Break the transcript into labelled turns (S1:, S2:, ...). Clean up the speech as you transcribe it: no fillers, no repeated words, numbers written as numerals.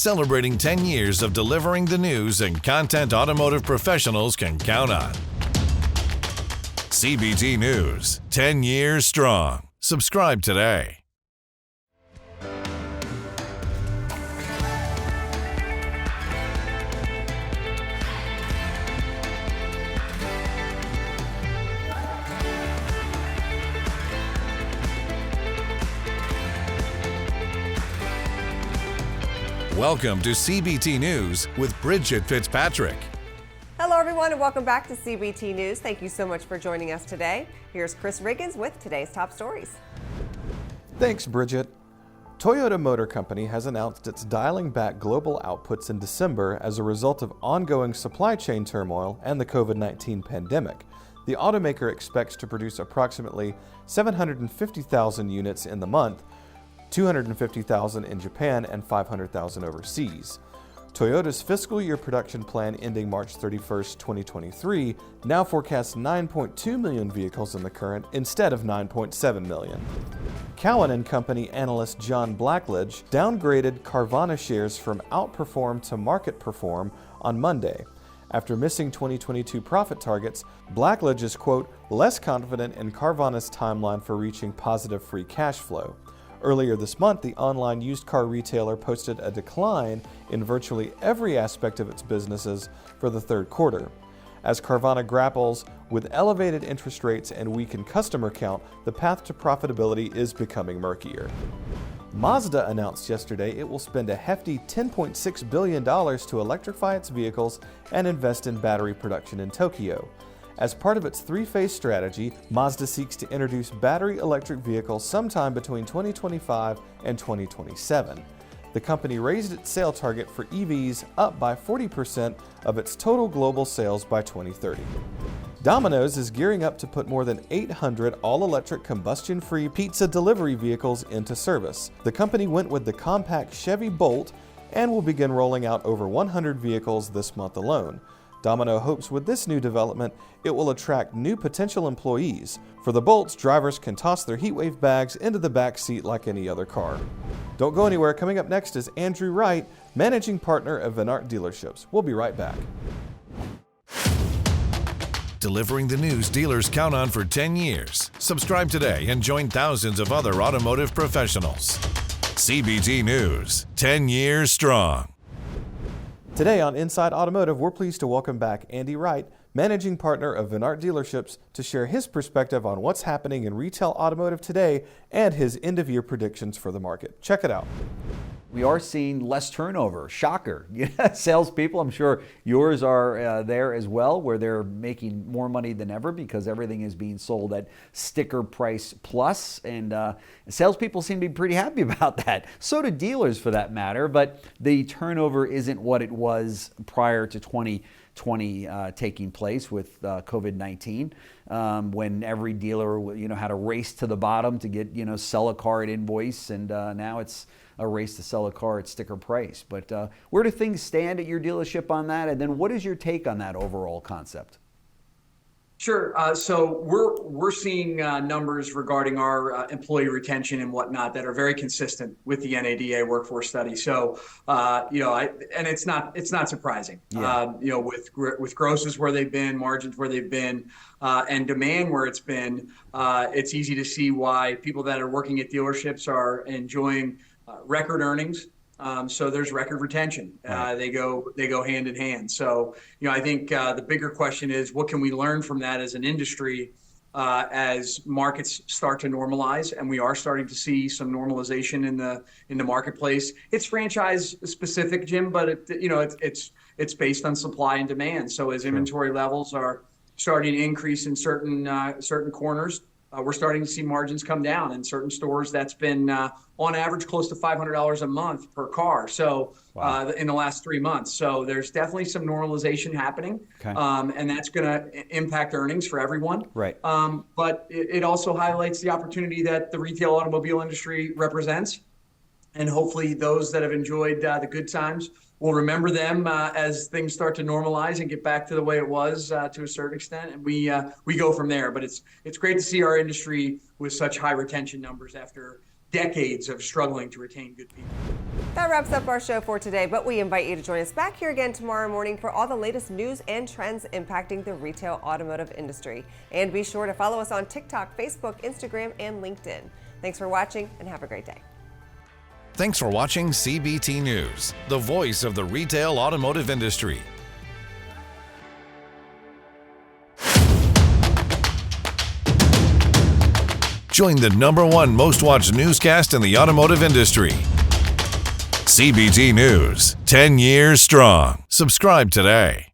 S1: celebrating 10 years of delivering the news and content automotive professionals can count on. CBT News, 10 years strong. Subscribe today. Welcome to CBT News with Bridget Fitzpatrick.
S2: Hello everyone and welcome back to CBT News. Thank you so much for joining us today. Here's Chris Riggins with today's top stories.
S3: Thanks, Bridget. Toyota Motor Company has announced it's dialing back global outputs in December as a result of ongoing supply chain turmoil and the COVID-19 pandemic. The automaker expects to produce approximately 750,000 units in the month, 250,000 in Japan and 500,000 overseas. Toyota's fiscal year production plan ending March 31st, 2023 now forecasts 9.2 million vehicles in the current instead of 9.7 million. Cowen and Company analyst John Blackledge downgraded Carvana shares from outperform to market perform on Monday. After missing 2022 profit targets, Blackledge is, quote, less confident in Carvana's timeline for reaching positive free cash flow. Earlier this month, the online used car retailer posted a decline in virtually every aspect of its businesses for the third quarter. As Carvana grapples with elevated interest rates and weakened customer count, the path to profitability is becoming murkier. Mazda announced yesterday it will spend a hefty $10.6 billion to electrify its vehicles and invest in battery production in Tokyo. As part of its three-phase strategy, Mazda seeks to introduce battery electric vehicles sometime between 2025 and 2027. The company raised its sale target for EVs up by 40% of its total global sales by 2030. Domino's is gearing up to put more than 800 all-electric combustion-free pizza delivery vehicles into service. The company went with the compact Chevy Bolt and will begin rolling out over 100 vehicles this month alone. Domino hopes with this new development, it will attract new potential employees. For the Bolts, drivers can toss their heatwave bags into the back seat like any other car. Don't go anywhere. Coming up next is Andrew Wright, managing partner of Venart Dealerships. We'll be right back.
S1: Delivering the news dealers count on for 10 years. Subscribe today and join thousands of other automotive professionals. CBT News, 10 years strong.
S3: Today on Inside Automotive, we're pleased to welcome back Andy Wright, managing partner of Venart Dealerships, to share his perspective on what's happening in retail automotive today and his end-of-year predictions for the market. Check it out.
S4: We are seeing less turnover. Shocker. Salespeople, I'm sure yours are there as well, where they're making more money than ever because everything is being sold at sticker price plus. And salespeople seem to be pretty happy about that. So do dealers for that matter. But the turnover isn't what it was prior to 2020 taking place with COVID-19, when every dealer had a race to the bottom to get sell a car at invoice, and now it's a race to sell a car at sticker price. But where do things stand at your dealership on that? And then what is your take on that overall concept?
S5: Sure. So we're seeing numbers regarding our employee retention and whatnot that are very consistent with the NADA workforce study. So and it's not surprising.
S4: Yeah.
S5: With grosses where they've been, margins where they've been, and demand where it's been, it's easy to see why people that are working at dealerships are enjoying record earnings. So there's record retention.
S4: Right.
S5: They go hand in hand. So, I think the bigger question is, what can we learn from that as an industry as markets start to normalize? And we are starting to see some normalization in the marketplace. It's franchise specific, Jim, but it's based on supply and demand. So as inventory levels are starting to increase in certain corners, we're starting to see margins come down in certain stores. That's been on average close to $500 a month per car. So in the last 3 months. So there's definitely some normalization happening.
S4: Okay.
S5: And that's going to impact earnings for everyone.
S4: Right.
S5: But it also highlights the opportunity that the retail automobile industry represents. And hopefully those that have enjoyed the good times will remember them as things start to normalize and get back to the way it was to a certain extent, and we go from there. But it's great to see our industry with such high retention numbers after decades of struggling to retain good people.
S2: That wraps up our show for today, but we invite you to join us back here again tomorrow morning for all the latest news and trends impacting the retail automotive industry. And be sure to follow us on TikTok, Facebook, Instagram, and LinkedIn. Thanks for watching and have a great day.
S1: Thanks for watching CBT News, the voice of the retail automotive industry. Join the #1 most watched newscast in the automotive industry. CBT News, 10 years strong. Subscribe today.